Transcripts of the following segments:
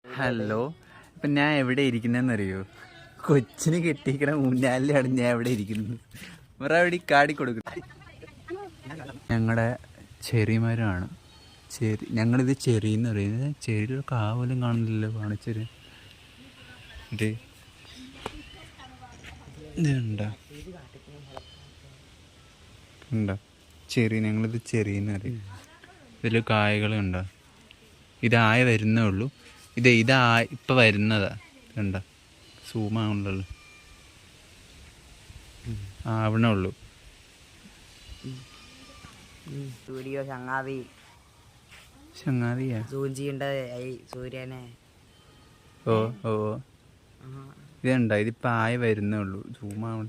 Hello. ഇപ്പം ഞാൻ എവിടെ ഇരിക്കുന്നതെന്നറിയോ? കൊച്ചിന് കെട്ടിക്കണ ഊഞ്ഞാലിലാണ് ഞാൻ എവിടെ ഇരിക്കുന്നത്. വേറെ എവിടെ കാടി കൊടുക്കുന്നത്. ഞങ്ങളുടെ ചെറിമരമാണ്. ഞങ്ങളിത് ചെറിയെന്ന് പറയുന്നത്. ചെറിയൊരു കാവലും കാണുന്നില്ലല്ലോ. കാണിച്ചൊരു ഇതുണ്ടോ ഉണ്ടോ ചെറി. ഞങ്ങളിത് ചെറിയെന്ന് പറയും. ഇതിൽ കായകളുണ്ടോ? ഇതായ വരുന്നേ ഉള്ളൂ. ഇതാ ഇപ്പം വരുന്നതാ. കണ്ടോ? സൂമാണല്ലോ. ആവണേ ഉള്ളൂ. വീഡിയോ ചങ്ങാതിയാ സൂര്യനെ. ഓ ഓ ഇതുണ്ടോ? ഇതിപ്പോൾ ആയ വരുന്നേ ഉള്ളൂ. സൂമാവണ.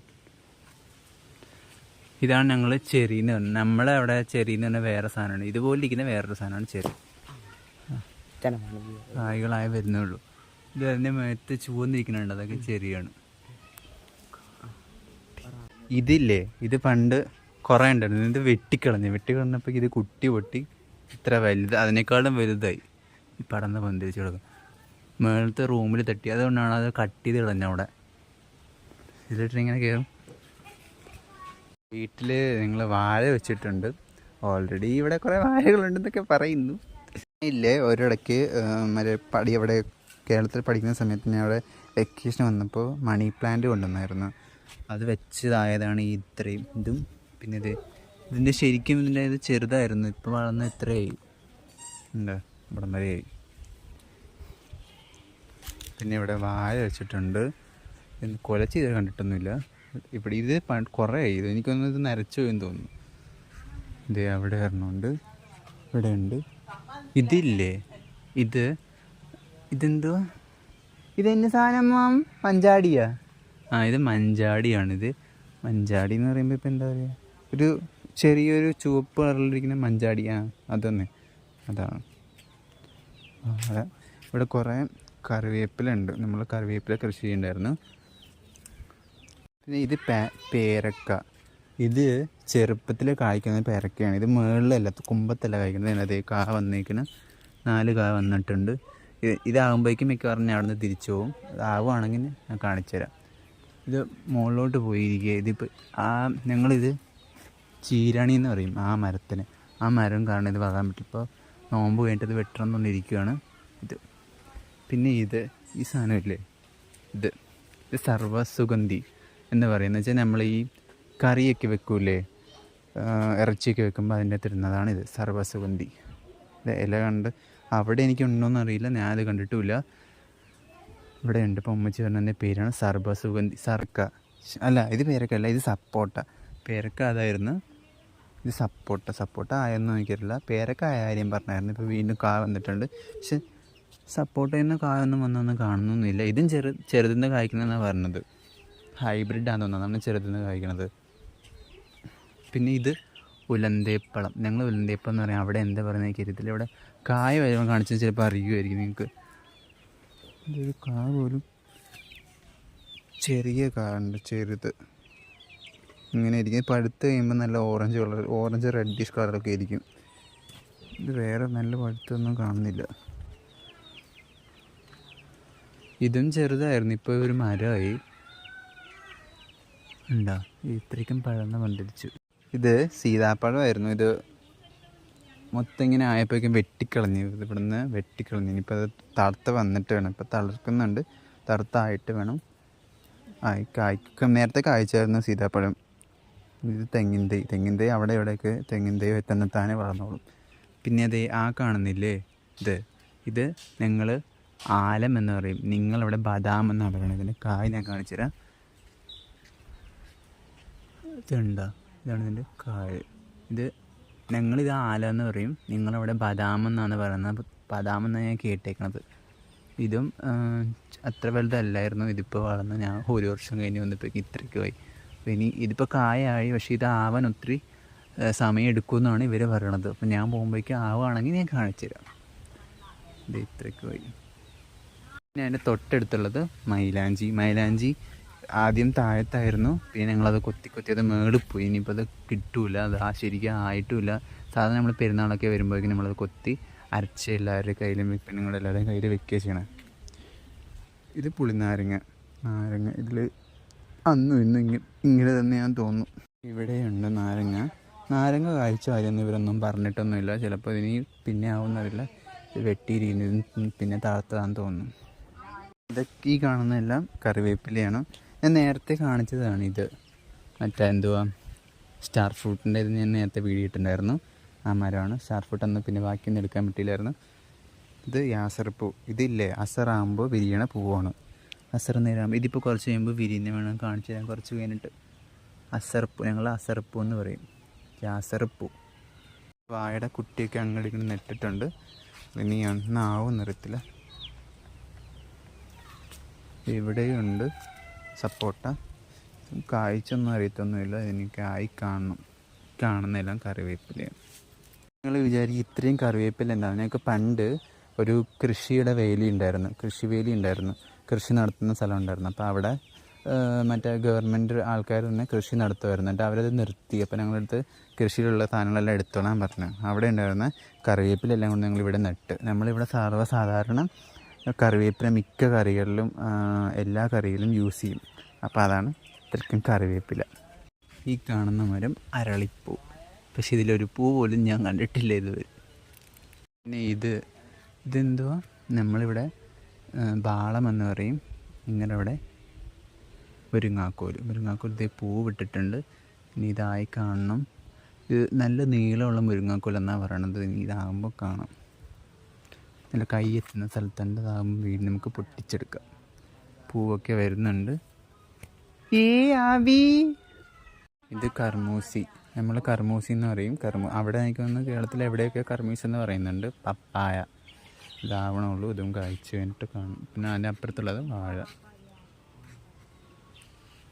ഇതാണ് ഞങ്ങൾ ചെറിയെന്ന് പറഞ്ഞത്. നമ്മളെ അവിടെ ചെറിയെന്ന് പറഞ്ഞാൽ വേറെ സാധനമാണ്. ഇതുപോലെ ഇരിക്കുന്ന വേറൊരു സാധനമാണ് ചെറി. കായ്കളായി വരുന്നേ ഉള്ളൂ. ഇത് അതിൻ്റെ മേത്ത് ചുവന്നിരിക്കുന്നുണ്ട്. അതൊക്കെ ചെറിയാണ്. ഇതില്ലേ, ഇത് പണ്ട് കുറേ ഉണ്ടായിരുന്നു. ഇത് വെട്ടിക്കളഞ്ഞപ്പോൾ ഇത് കുട്ടി പൊട്ടി ഇത്ര വലുത്, അതിനേക്കാളും വലുതായി. ഈ പടന്ന് പന്തിരിച്ച് കിടക്കും. മേളത്തെ റൂമിൽ തട്ടി. അതുകൊണ്ടാണ് അത് കട്ട് ചെയ്ത് കളഞ്ഞ അവിടെ. ഇതിലിട്ടിങ്ങനെ കയറും. വീട്ടിൽ നിങ്ങൾ വാഴ വെച്ചിട്ടുണ്ട്. ഓൾറെഡി ഇവിടെ കുറേ വാഴകളുണ്ടെന്നൊക്കെ പറയുന്നു. ഇല്ലേ, ഒരിടയ്ക്ക് മറ്റേ അവിടെ കേരളത്തിൽ പഠിക്കുന്ന സമയത്ത് ഞാൻ അവിടെ വെക്കേഷൻ വന്നപ്പോൾ മണി പ്ലാന്റ് കൊണ്ടുവന്നായിരുന്നു. അത് വെച്ചതായതാണ് ഈ ഇത്രയും ഇതും. പിന്നെ ഇതിൻ്റെ ശരിക്കും ഇത് ചെറുതായിരുന്നു. ഇപ്പോൾ വളർന്ന് ഇത്രയായി. എന്താ ഇവിടം വരെയായി. പിന്നെ ഇവിടെ വാഴ വെച്ചിട്ടുണ്ട്. കൊല ചെയ്ത് കണ്ടിട്ടൊന്നുമില്ല. ഇവിടെ ഇത് കുറേ ആയി. എനിക്കൊന്നും ഇത് നരച്ചു പോയെന്ന് തോന്നുന്നു. ഇത് അവിടെ വരണമുണ്ട്. ഇവിടെ ഉണ്ട്. ഇതില്ലേ, ഇതെന്തോ ഇതെന്നെ സാധനം മഞ്ചാടിയാ. ഇത് മഞ്ചാടിയാണിത്. മഞ്ചാടി എന്ന് പറയുമ്പോൾ ഇപ്പം എന്താ പറയുക, ഒരു ചെറിയൊരു ചുവപ്പ് കളറിലിരിക്കുന്ന മഞ്ചാടി. അതൊന്നെ അതാണ്. ഇവിടെ കുറേ കറിവേപ്പില ഉണ്ട്. നമ്മൾ കറിവേപ്പില കൃഷി ചെയ്യുന്നുണ്ടായിരുന്നു. പിന്നെ ഇത് പേരക്ക. ഇത് ചെറുപ്പത്തിൽ കായ്ക്കുന്ന പേരക്കയാണ്. ഇത് മുകളിലല്ല, കുമ്പത്തല്ല കായ്ക്കുന്നത്. അതേ കാ വന്നേക്കുന്ന 4 കാ വന്നിട്ടുണ്ട്. ഇതാകുമ്പോഴേക്കും മിക്കവാറും ഞാൻ അവിടെ നിന്ന് തിരിച്ചു പോകും. ഇതാവുകയാണെങ്കിൽ ഞാൻ കാണിച്ചു തരാം. ഇത് മുകളിലോട്ട് പോയിരിക്കുക. ഇതിപ്പോൾ ഞങ്ങളിത് ചീരണി എന്ന് പറയും ആ മരത്തിന്. ആ മരം കാരണം ഇത് വളരാൻ പറ്റും. ഇപ്പോൾ നോമ്പ് കഴിഞ്ഞിട്ട് ഇത് വെട്ടണം എന്നുകൊണ്ടിരിക്കുകയാണ്. പിന്നെ ഈ സാധനമില്ലേ, ഇത് സർവ്വസുഗന്ധി എന്ന് പറയുന്നത് വെച്ചാൽ നമ്മൾ ഈ കറിയൊക്കെ വെക്കൂലേ, ഇറച്ചിയൊക്കെ വെക്കുമ്പോൾ അതിൻ്റെ തരുന്നതാണ് ഇത് സർവ്വസുഗന്ധി. ഇത് ഇല കണ്ട് അവിടെ എനിക്കുണ്ടോയെന്ന് അറിയില്ല, ഞാനത് കണ്ടിട്ടുമില്ല. ഇവിടെ ഉണ്ട്. ഇപ്പോൾ ഉമ്മച്ചി പറഞ്ഞതിൻ്റെ പേരാണ് സർവ്വസുഗന്ധി. ഇത് പേരക്കല്ല, ഇത് സപ്പോട്ട. പേരക്ക അതായിരുന്നു. ഇത് സപ്പോട്ട ആയെന്ന് എനിക്കറിയില്ല. പേരക്ക ആയ കാര്യം പറഞ്ഞായിരുന്നു. ഇപ്പോൾ വീണ്ടും കാ വന്നിട്ടുണ്ട്. പക്ഷെ സപ്പോട്ടയിൽ നിന്ന് കായൊന്നും വന്നൊന്നും കാണുന്നൊന്നുമില്ല. ഇതും ചെറുതിന്ന് കായ്ക്കുന്നതെന്നാണ് പറഞ്ഞത്. ഹൈബ്രിഡാണെന്ന് തോന്നുന്നത്, നമ്മൾ ചെറുതിന്ന് കായ്ക്കണത്. പിന്നെ ഇത് ഉലന്തേപ്പളം. ഞങ്ങൾ ഉലന്തേപ്പളം എന്ന് പറയാം. അവിടെ എന്താ പറയുന്നത് കരുത്തില്ല. ഇവിടെ കായ വരുമ്പോൾ കാണിച്ചാൽ ചിലപ്പോൾ അറിയുമായിരിക്കും നിങ്ങൾക്ക്. ഇതൊരു കാ പോലും ചെറിയ കാ ഉണ്ട്, ചെറുത് ഇങ്ങനെ ഇരിക്കും. പഴുത്ത് കഴിയുമ്പോൾ നല്ല ഓറഞ്ച് റെഡിഷ് കളറൊക്കെ ആയിരിക്കും. ഇത് വേറെ നല്ല പഴുത്തൊന്നും കാണുന്നില്ല. ഇതും ചെറുതായിരുന്നു, ഇപ്പോൾ ഒരു മരമായി. ഉണ്ടോ? ഇത്രയ്ക്കും പഴന്ന് പന്തിരിച്ചു. ഇത് സീതാപ്പഴമായിരുന്നു. ഇത് മൊത്തം ഇങ്ങനെ ആയപ്പോഴേക്കും വെട്ടിക്കളഞ്ഞു. ഇവിടുന്ന് വെട്ടിക്കളഞ്ഞു. ഇനിയിപ്പോൾ അത് തളുത്ത് വന്നിട്ട് വേണം. ഇപ്പോൾ തളിർക്കുന്നുണ്ട്. തളുത്തായിട്ട് വേണം നേരത്തെ കായ്ച്ചായിരുന്നു സീതാപ്പഴം. ഇത് തെങ്ങിൻ തൈ അവിടെ ഇവിടെയൊക്കെ തെങ്ങിൻ തൈ തന്നെത്താനെ വളർന്നോളും. പിന്നെ കാണുന്നില്ലേ, ഇത് നിങ്ങൾ ആലം എന്ന് പറയും. നിങ്ങളവിടെ ബദാം എന്നാണ് പറയുന്നത്. ഇതിൻ്റെ കായ് ഞാൻ കാണിച്ചു തരാം. ഇതാണ് ഇതിൻ്റെ കായ്. ഞങ്ങളിത് ആലം എന്ന് പറയും. നിങ്ങളവിടെ ബദാം എന്നാണ് പറയുന്നത്. ബദാം എന്നാണ് ഞാൻ കേട്ടേക്കണത്. ഇതും അത്ര വലുതല്ലായിരുന്നു. ഇതിപ്പോൾ വളർന്ന് ഞാൻ 1 വർഷം കഴിഞ്ഞ് വന്നപ്പോഴേക്കും ഇത്രയ്ക്ക് ആയി. അപ്പോൾ ഇനി ഇതിപ്പോൾ കായായി. പക്ഷേ ഇതാവാൻ ഒത്തിരി സമയം എടുക്കുമെന്നാണ് ഇവർ പറയണത്. അപ്പോൾ ഞാൻ പോകുമ്പോഴേക്കും ആവുകയാണെങ്കിൽ ഞാൻ കാണിച്ചു തരാം. ഇത് ഇത്രയ്ക്ക് ആയി. പിന്നെ അതിൻ്റെ തൊട്ടടുത്തുള്ളത് മൈലാഞ്ചി ആദ്യം താഴത്തായിരുന്നു. പിന്നെ ഞങ്ങളത് കൊത്തി അത് മേളിൽ പോയി. ഇനിയിപ്പോൾ അത് കിട്ടൂല. അത് ശരിക്കും ആയിട്ടുമില്ല. സാധാരണ നമ്മൾ പെരുന്നാളൊക്കെ വരുമ്പോഴേക്കും നമ്മളത് കൊത്തി അരച്ച് എല്ലാവരുടെ കയ്യിലും പെണ്ണുങ്ങളെല്ലാവരുടെയും കയ്യിൽ വെക്കുകയാണ് ചെയ്യണം. ഇത് പുളിനാരങ്ങ. ഇതിൽ അന്നും ഇന്നും ഇങ്ങനെ തന്നെയാന്ന് തോന്നുന്നു. ഇവിടെയുണ്ട് നാരങ്ങ കായ്ച്ച കാര്യമൊന്നും ഇവരൊന്നും പറഞ്ഞിട്ടൊന്നുമില്ല. ചിലപ്പോൾ ഇനി പിന്നെ ആവുന്നറിയില്ല. ഇത് വെട്ടിയിരിക്കുന്നത് പിന്നെ താഴ്ത്തതാന്ന് തോന്നുന്നു. ഇതൊക്കെ ഈ കാണുന്നതെല്ലാം കറിവേപ്പിലയാണ്. ഞാൻ നേരത്തെ കാണിച്ചതാണ് ഇത്. എന്തുവാ സ്റ്റാർ ഫ്രൂട്ടിൻ്റെ ഇത് ഞാൻ നേരത്തെ വീഡിയോ ഇട്ടിട്ടുണ്ടായിരുന്നു. ആ മരമാണ് സ്റ്റാർ ഫ്രൂട്ട്. അന്ന് പിന്നെ ബാക്കിയൊന്നും എടുക്കാൻ പറ്റിയില്ലായിരുന്നു. ഇത് യാസർപ്പൂ. ഇതില്ലേ അസറാകുമ്പോൾ വിരിയണ പൂവാണ്. അസർ നേരാകുമ്പോൾ ഇതിപ്പോൾ കുറച്ച് കഴിയുമ്പോൾ വിരിയുന്ന വേണം കാണിച്ചു തരാൻ. കുറച്ച് കഴിഞ്ഞിട്ട് അസർപ്പൂ, ഞങ്ങൾ അസർപ്പൂ എന്ന് പറയും. യാസർപ്പൂ. വാഴയുടെ കുട്ടിയൊക്കെ അങ്ങോട്ട് നെട്ടിട്ടുണ്ട്. ഇനി ഒന്നാവും നിറത്തില്ല. ഇവിടെയുണ്ട് സപ്പോട്ട. കായ്ച്ചൊന്നും അറിയത്തൊന്നുമില്ല. എനിക്ക് കാണുന്നതെല്ലാം കറിവേപ്പിലയാണ്. നിങ്ങൾ വിചാരിക്കും ഇത്രയും കറിവേപ്പില ഉണ്ടാവും. ഞങ്ങൾക്ക് പണ്ട് ഒരു കൃഷിയുടെ വേലി ഉണ്ടായിരുന്നു. കൃഷി നടത്തുന്ന സ്ഥലം ഉണ്ടായിരുന്നു. അപ്പോൾ അവിടെ ഗവൺമെൻറ് ആൾക്കാർ തന്നെ കൃഷി നടത്തുമായിരുന്നു. എന്നിട്ട് അവരത് നിർത്തി. അപ്പോൾ ഞങ്ങളടുത്ത് കൃഷിയിലുള്ള സാധനങ്ങളെല്ലാം എടുത്തോളാൻ പറഞ്ഞു. അവിടെ ഉണ്ടായിരുന്ന കറിവേപ്പിലെല്ലാം കൊണ്ട് ഞങ്ങളിവിടെ നട്ട്. നമ്മളിവിടെ സാധാരണ കറിവേപ്പില മിക്ക കറികളിലും എല്ലാ കറികളിലും യൂസ് ചെയ്യും. അപ്പോൾ അതാണ് ഇത്രയ്ക്കും കറിവേപ്പില. ഈ കാണുന്ന മരം അരളിപ്പൂ. പക്ഷെ ഇതിലൊരു പൂ പോലും ഞാൻ കണ്ടിട്ടില്ല ഇതുവരെ. പിന്നെ ഇതെന്തുവാ നമ്മളിവിടെ ബാളം എന്ന് പറയും. ഇങ്ങനെ ഇവിടെ മുരിങ്ങാക്കോൽ ഇതേ പൂ വിട്ടിട്ടുണ്ട്. ഇനി ഇതായി കാണണം. ഇത് നല്ല നീളമുള്ള മുരിങ്ങാക്കോൽ എന്നാണ് പറയണത്. ഇതാകുമ്പോൾ കാണാം. നല്ല കൈ എത്തുന്ന സ്ഥലത്തുണ്ട്. അതാകുമ്പോൾ വീണ്ടും നമുക്ക് പൊട്ടിച്ചെടുക്കാം. പൂവൊക്കെ വരുന്നുണ്ട്. ഇത് കർമൂസി. നമ്മൾ കർമൂസി എന്ന് പറയും. അവിടെ നിൽക്കുന്ന കേരളത്തിൽ എവിടെയൊക്കെ കർമൂസി എന്ന് പറയുന്നുണ്ട്. പപ്പായ ഇതാവണുള്ളൂ. ഇതും കഴിച്ച് കഴിഞ്ഞിട്ട് കാണും. പിന്നെ അതിൻ്റെ അപ്പുറത്തുള്ളത് വാഴ.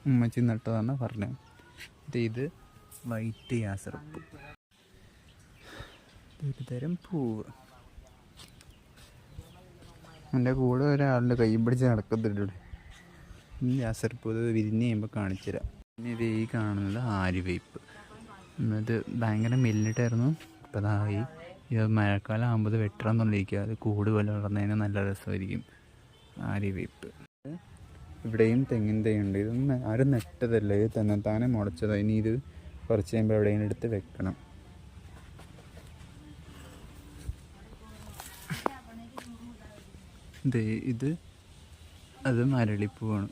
ഉമ്മച്ചി നട്ടതാണ് പറഞ്ഞത്. ഇത് വൈറ്റ് യാസർപ്പൂ. ഒരു തരം പൂവ്. എൻ്റെ കൂടെ ഒരാളുടെ കൈ പിടിച്ച് നടക്കുന്നുണ്ട്. യാസർപ്പൂ ഇത് വിരിഞ്ഞ് കഴിയുമ്പോൾ കാണിച്ചു തരാം. പിന്നെ ഇത് ഈ കാണുന്നത് ആര്യവേപ്പ്. ഇത് ഭയങ്കര മെല്ലിട്ടായിരുന്നു. ഇപ്പോൾ അതായി. ഇത് മഴക്കാലം ആകുമ്പോൾ വെട്ടണമെന്നുള്ളിരിക്കുക. അത് കൂട് പോലെ വളർന്നതിന് നല്ല രസമായിരിക്കും. ആര്യവേപ്പ്. ഇവിടെയും തെങ്ങിൻ തൈയുണ്ട്. ഇതൊന്നും ആരും നട്ടതല്ല. ഇത് തന്നെത്താനെ മുളച്ചതാണ്. ഇനി ഇത് കുറച്ച് കഴിയുമ്പോൾ എവിടെയെങ്കിലും എടുത്ത് വെക്കണം. അത് മരളിപ്പൂവാണ്.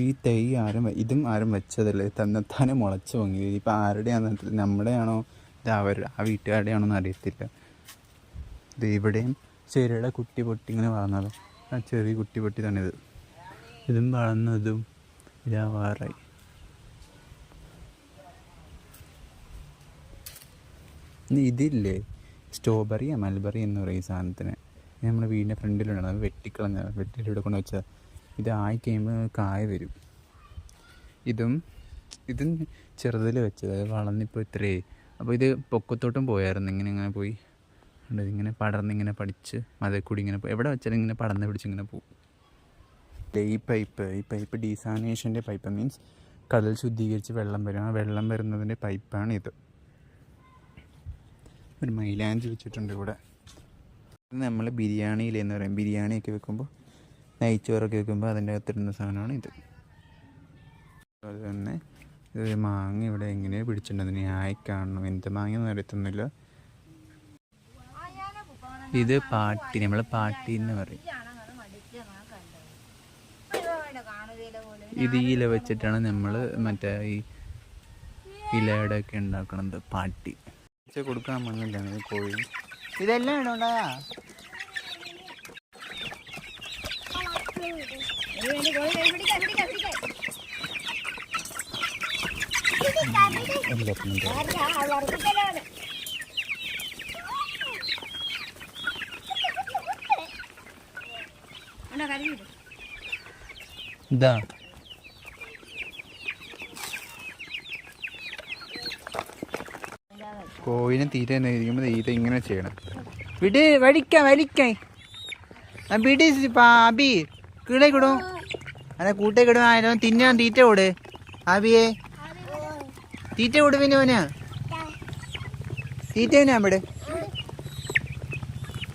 ഈ തൈ ഇതും ആരും വെച്ചതല്ല. തന്നെത്താനെ മുളച്ച് പൊങ്ങി. ഇപ്പം ആരുടെയാണെന്ന്, നമ്മുടെയാണോ ഇത് ആ വീട്ടുകാരുടെയാണോ എന്ന് അറിയത്തില്ല. ഇവിടെയും ചെറിയുടെ കുട്ടി പൊട്ടി ഇങ്ങനെ വളർന്നത്. ആ ചെറിയ കുട്ടി പൊട്ടി തന്നെ ഇതും വളർന്നതും ഇതാവാറായി. ഇതില്ലേ മൽബറി എന്ന് പറയും സാധനത്തിന്. നമ്മുടെ വീടിൻ്റെ ഫ്രണ്ടിലുണ്ട്. അത് വെട്ടിയിട്ട് ഇവിടെ കൊണ്ട് വെച്ചാൽ ഇത് ആയി കഴിയുമ്പോൾ കായ വരും. ഇതും ചെറുതിൽ വെച്ചത്. അത് വളർന്നിപ്പോൾ ഇത്രയേ. അപ്പോൾ ഇത് പൊക്കത്തോട്ടും പോയായിരുന്നു. ഇങ്ങനെ പോയി ഇതിങ്ങനെ പടർന്നിങ്ങനെ പഠിച്ച് മതൽ കൂടി ഇങ്ങനെ പോയി. എവിടെ വെച്ചാലും ഇങ്ങനെ പടർന്ന് പിടിച്ച് ഇങ്ങനെ പോകും. ഈ പൈപ്പ് ഡീസാലിനേഷൻ്റെ പൈപ്പ്. മീൻസ് കടൽ ശുദ്ധീകരിച്ച് വെള്ളം വരും. ആ വെള്ളം വരുന്നതിൻ്റെ പൈപ്പാണ് ഇത്. ഒരു മൈലാഞ്ചി വെച്ചിട്ടുണ്ട് ഇവിടെ. ഇത് നമ്മൾ ബിരിയാണിയിലെന്ന് പറയും. ബിരിയാണിയൊക്കെ വെക്കുമ്പോൾ, നെയ്ച്ചോറൊക്കെ വെക്കുമ്പോൾ അതിൻ്റെ അകത്തിടുന്ന സാധനമാണ് ഇത്. അത് തന്നെ ഇത് മാങ്ങ ഇവിടെ എങ്ങനെയോ പിടിച്ചിട്ടുണ്ട്. അതിന് ആയി കാണണം. എന്ത് മാങ്ങയെന്ന് അറിയത്തൊന്നുമില്ല. ഇത് പാട്ടി. നമ്മൾ പാട്ടി എന്ന് പറയും. ഇത് ഇല വെച്ചിട്ടാണ് നമ്മൾ ഈ ഇലയുടെ ഒക്കെ ഉണ്ടാക്കണത്. പാട്ടി കൊടുക്കാൻ മണ്ണില്ലാണ് കോഴി. ഇതെല്ലാം ഇടണ്ടാ. ഇതാ കോഴിനെ തീറ്റ ഇരിക്കുമ്പോൾ തീറ്റ ഇങ്ങനെ ചെയ്യണം. വലിക്കാൻ അബി കീഴേ കിടും. അല്ല കൂട്ടേ കിടും. ആയാലും തിന്നാൻ തീറ്റ കൊടു. ആബിയെ തീറ്റ കൊടു. പിന്നെ ഓനാ തീറ്റ അവിടെ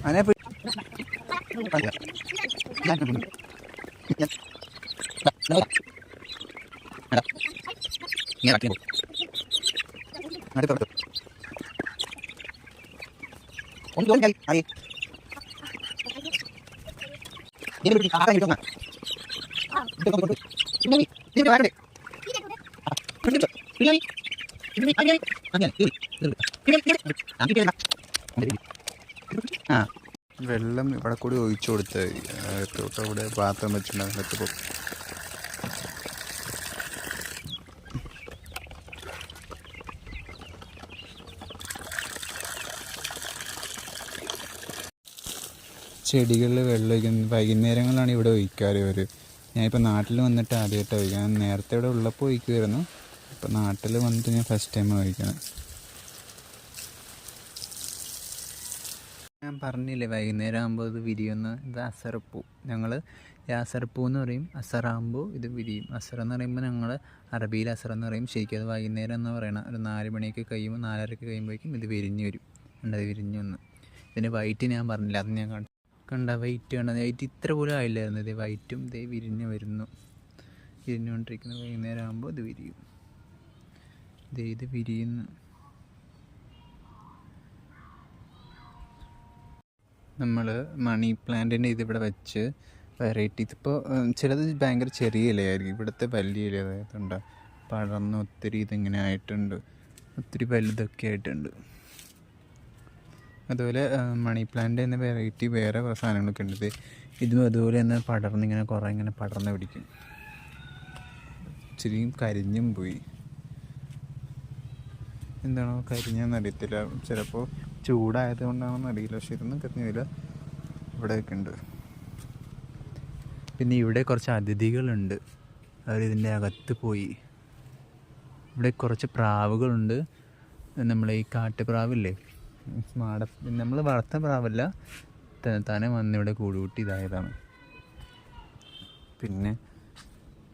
അനെ ആ വെള്ളം ഇവിടെ കൂടി ഒഴിച്ചു കൊടുത്ത് തൊട്ട് അവിടെ പാത്രം വെച്ചിട്ടുണ്ടാകും എത്തിപ്പോൾ ചെടികളിൽ വെള്ളം ഒഴിക്കുന്നത് വൈകുന്നേരങ്ങളിലാണ് ഇവിടെ ഒഴിക്കാറ് അവർ. ഞാനിപ്പോൾ നാട്ടിൽ വന്നിട്ട് ആദ്യമായിട്ട് ഒഴിക്കണം. നേരത്തെ ഇവിടെ ഉള്ളപ്പോൾ ഒഴിക്കുമായിരുന്നു. ഇപ്പോൾ നാട്ടിൽ വന്നിട്ട് ഞാൻ ഫസ്റ്റ് ടൈം ഒഴിക്കണം. ഞാൻ പറഞ്ഞില്ലേ വൈകുന്നേരം ആകുമ്പോൾ ഇത് വിരിയുന്ന ഇത് അസറപ്പൂ. ഞങ്ങൾ അസറപ്പൂ എന്ന് പറയും. അസറാകുമ്പോൾ ഇത് വിരിയും. അസർ എന്ന് പറയുമ്പോൾ ഞങ്ങൾ അറബിയിൽ അസർ എന്ന് പറയും. ശരിക്കും അത് വൈകുന്നേരം എന്ന് പറയണം. ഒരു 4 മണിയൊക്കെ കഴിയുമ്പോൾ 4:30 കഴിയുമ്പോഴേക്കും ഇത് വിരിഞ്ഞ് വരും. കണ്ടത് വിരിഞ്ഞു വന്ന്. ഇതിൻ്റെ വൈറ്റ് ഞാൻ പറഞ്ഞില്ല, അത് ഞാൻ കണ്ട വൈറ്റ് കണ്ട വൈറ്റ് ഇത്ര പോലും ആയില്ലായിരുന്നു. ഇത് വൈറ്റും ഇതേ വിരിഞ്ഞ് വരുന്നു. വിരിഞ്ഞുകൊണ്ടിരിക്കുന്ന വൈകുന്നേരം ആകുമ്പോൾ ഇത് വിരിയും. ഇത് വിരിയുന്നു. നമ്മൾ മണി പ്ലാന്റിൻ്റെ ഇതിവിടെ വെച്ച് വെറൈറ്റി ഇതിപ്പോൾ ചിലത് ഭയങ്കര ചെറിയ ഇലയായിരിക്കും. ഇവിടുത്തെ വലിയ ഇല അതായതുണ്ട് പടർന്ന് ഒത്തിരി ഇതിങ്ങനെ ആയിട്ടുണ്ട്. ഒത്തിരി വലുതൊക്കെ ആയിട്ടുണ്ട്. അതുപോലെ മണി പ്ലാന്റ് എന്ന വെറൈറ്റി വേറെ കുറേ സാധനങ്ങളൊക്കെ ഉണ്ട്. ഇതും അതുപോലെ തന്നെ പടർന്നിങ്ങനെ കുറേ ഇങ്ങനെ പടർന്ന് പിടിക്കും. ഇച്ചിരി കരിഞ്ഞും പോയി. എന്താണോ കരിഞ്ഞെന്ന് അറിയത്തില്ല. ചിലപ്പോൾ ചൂടായത് കൊണ്ടാണെന്ന് അറിയില്ല. പക്ഷെ ഇതൊന്നും കരിഞ്ഞില്ല. ഇവിടെയൊക്കെ ഉണ്ട്. പിന്നെ ഇവിടെ കുറച്ച് അതിഥികളുണ്ട്. അവരിതിൻ്റെ അകത്ത് പോയി. ഇവിടെ കുറച്ച് പ്രാവുകളുണ്ട്. നമ്മളെ ഈ കാട്ടുപ്രാവില്ലേ, നമ്മൾ വളർത്ത പ്രാവല്ല, തന്നെ വന്നിവിടെ കൂടുകൂട്ടി ഇതായതാണ്. പിന്നെ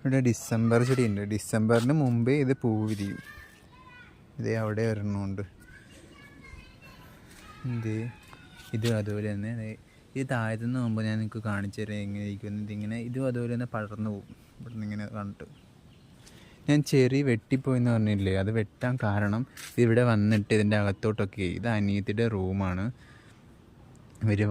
ഇവിടെ ഡിസംബർ ചെടിയുണ്ട്. ഡിസംബറിന് മുമ്പേ ഇത് പൂ വിരിയും. ഇതേ അവിടെ ഒരെണ്ണമുണ്ട്. ഇത് അതുപോലെ തന്നെ ഇത് താഴത്തുനിന്ന് പോകുമ്പോൾ ഞാൻ നിങ്ങൾക്ക് കാണിച്ചു തരാം എങ്ങനെ ഇരിക്കുന്നത്. ഇതിങ്ങനെ ഇതും അതുപോലെ തന്നെ പടർന്നു പോകും. ഇവിടെ നിന്ന് ഇങ്ങനെ കണ്ടിട്ട് ഞാൻ ചെറി വെട്ടിപ്പോയെന്ന് പറഞ്ഞില്ലേ, അത് വെട്ടാൻ കാരണം ഇവിടെ വന്നിട്ട് ഇതിൻ്റെ അകത്തോട്ടൊക്കെ ഇത് അനിയത്തിയുടെ റൂമാണ്. ഇവർ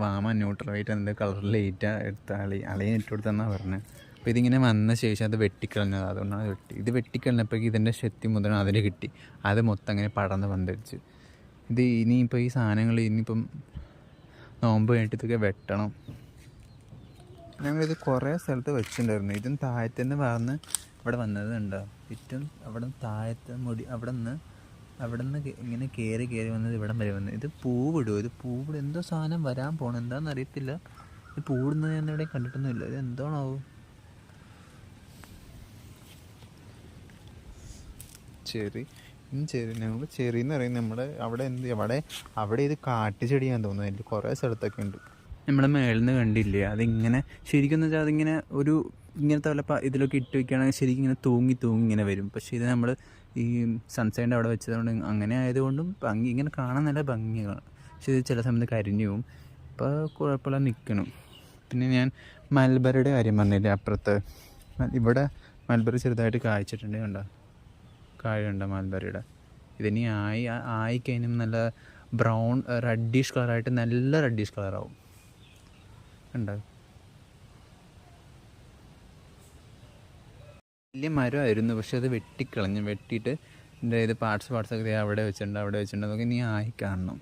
വാമ ന്യൂട്രലായിട്ട് എന്ത് കളർ ലൈറ്റ് എടുത്ത അളിയൻ ഇട്ട് കൊടുത്തെന്നാണ് പറഞ്ഞത്. അപ്പോൾ ഇതിങ്ങനെ വന്ന ശേഷം അത് വെട്ടിക്കളഞ്ഞത്. അതുകൊണ്ടാണ് ഇത് വെട്ടിക്കളഞ്ഞപ്പോഴേക്കും ഇതിൻ്റെ ശക്തി മുതൽ അതിൽ കിട്ടി. അത് മൊത്തം അങ്ങനെ പടർന്ന് പന്തടിച്ച്. ഇത് ഇനിയിപ്പോൾ ഈ സാധനങ്ങൾ ഇനിയിപ്പം നോമ്പ് കഴിഞ്ഞിട്ട് ഇതൊക്കെ വെട്ടണം. ഞങ്ങളിത് കുറേ സ്ഥലത്ത് വെച്ചിട്ടുണ്ടായിരുന്നു. ഇതും താഴത്തുനിന്ന് വളർന്ന് ഇവിടെ വന്നത് ഉണ്ടോ ചുറ്റും. അവിടെ താഴത്തെ അവിടെ നിന്ന് ഇങ്ങനെ കയറി വന്നത് ഇവിടം വരെ വന്നത്. ഇത് പൂവിടുമോ? ഇത് പൂവിടും എന്തോ സാധനം വരാൻ പോകണം. എന്താണെന്ന് അറിയത്തില്ല. ഇത് പൂവിടുന്നത് ഞാൻ ഇവിടെ കണ്ടിട്ടൊന്നുമില്ല. ഇത് എന്താണാവും? ചെറി ഞങ്ങൾ ചെറി എന്ന് പറയുന്നത് നമ്മുടെ അവിടെ ഇത് കാട്ടുചെടിയാന്ന് തോന്നുന്നു. അതിൽ കുറേ സ്ഥലത്തൊക്കെ ഉണ്ട്. നമ്മുടെ മേളിൽ നിന്ന് കണ്ടില്ലേ, അതിങ്ങനെ ശരിക്കും എന്ന് വെച്ചാൽ അതിങ്ങനെ ഒരു ഇങ്ങനത്തെ വല്ല ഇതിലൊക്കെ ഇട്ട് വയ്ക്കുകയാണെങ്കിൽ ശരിക്കും ഇങ്ങനെ തൂങ്ങി ഇങ്ങനെ വരും. പക്ഷേ ഇത് നമ്മൾ ഈ സൺസൈഡിൻ്റെ അവിടെ വെച്ചതുകൊണ്ട് അങ്ങനെ ആയതുകൊണ്ടും ഇങ്ങനെ കാണാൻ നല്ല ഭംഗിയാണ്. പക്ഷേ ഇത് ചില സമയത്ത് കരിഞ്ഞു പോവും. ഇപ്പോൾ കുഴപ്പമില്ല നിൽക്കണം. പിന്നെ ഞാൻ മൽബറിയുടെ കാര്യം പറഞ്ഞില്ലേ, അപ്പുറത്ത് ഇവിടെ മൽബറി ചെറുതായിട്ട് കായ്ച്ചിട്ടുണ്ട്. കണ്ടോ കായുണ്ട് മൽബറിയുടെ. ഇതിനി ആയിക്കഴിഞ്ഞും നല്ല ബ്രൗൺ റെഡിഷ് കളറായിട്ട് നല്ല റെഡിഷ് കളറാവും. കണ്ടോ വലിയ മരമായിരുന്നു. പക്ഷെ അത് വെട്ടിക്കളഞ്ഞു. വെട്ടിയിട്ട് ഇത് പാർട്സൊക്കെ അവിടെ വെച്ചിട്ടുണ്ട്. അതൊക്കെ ഇനി ആയി കാണണം.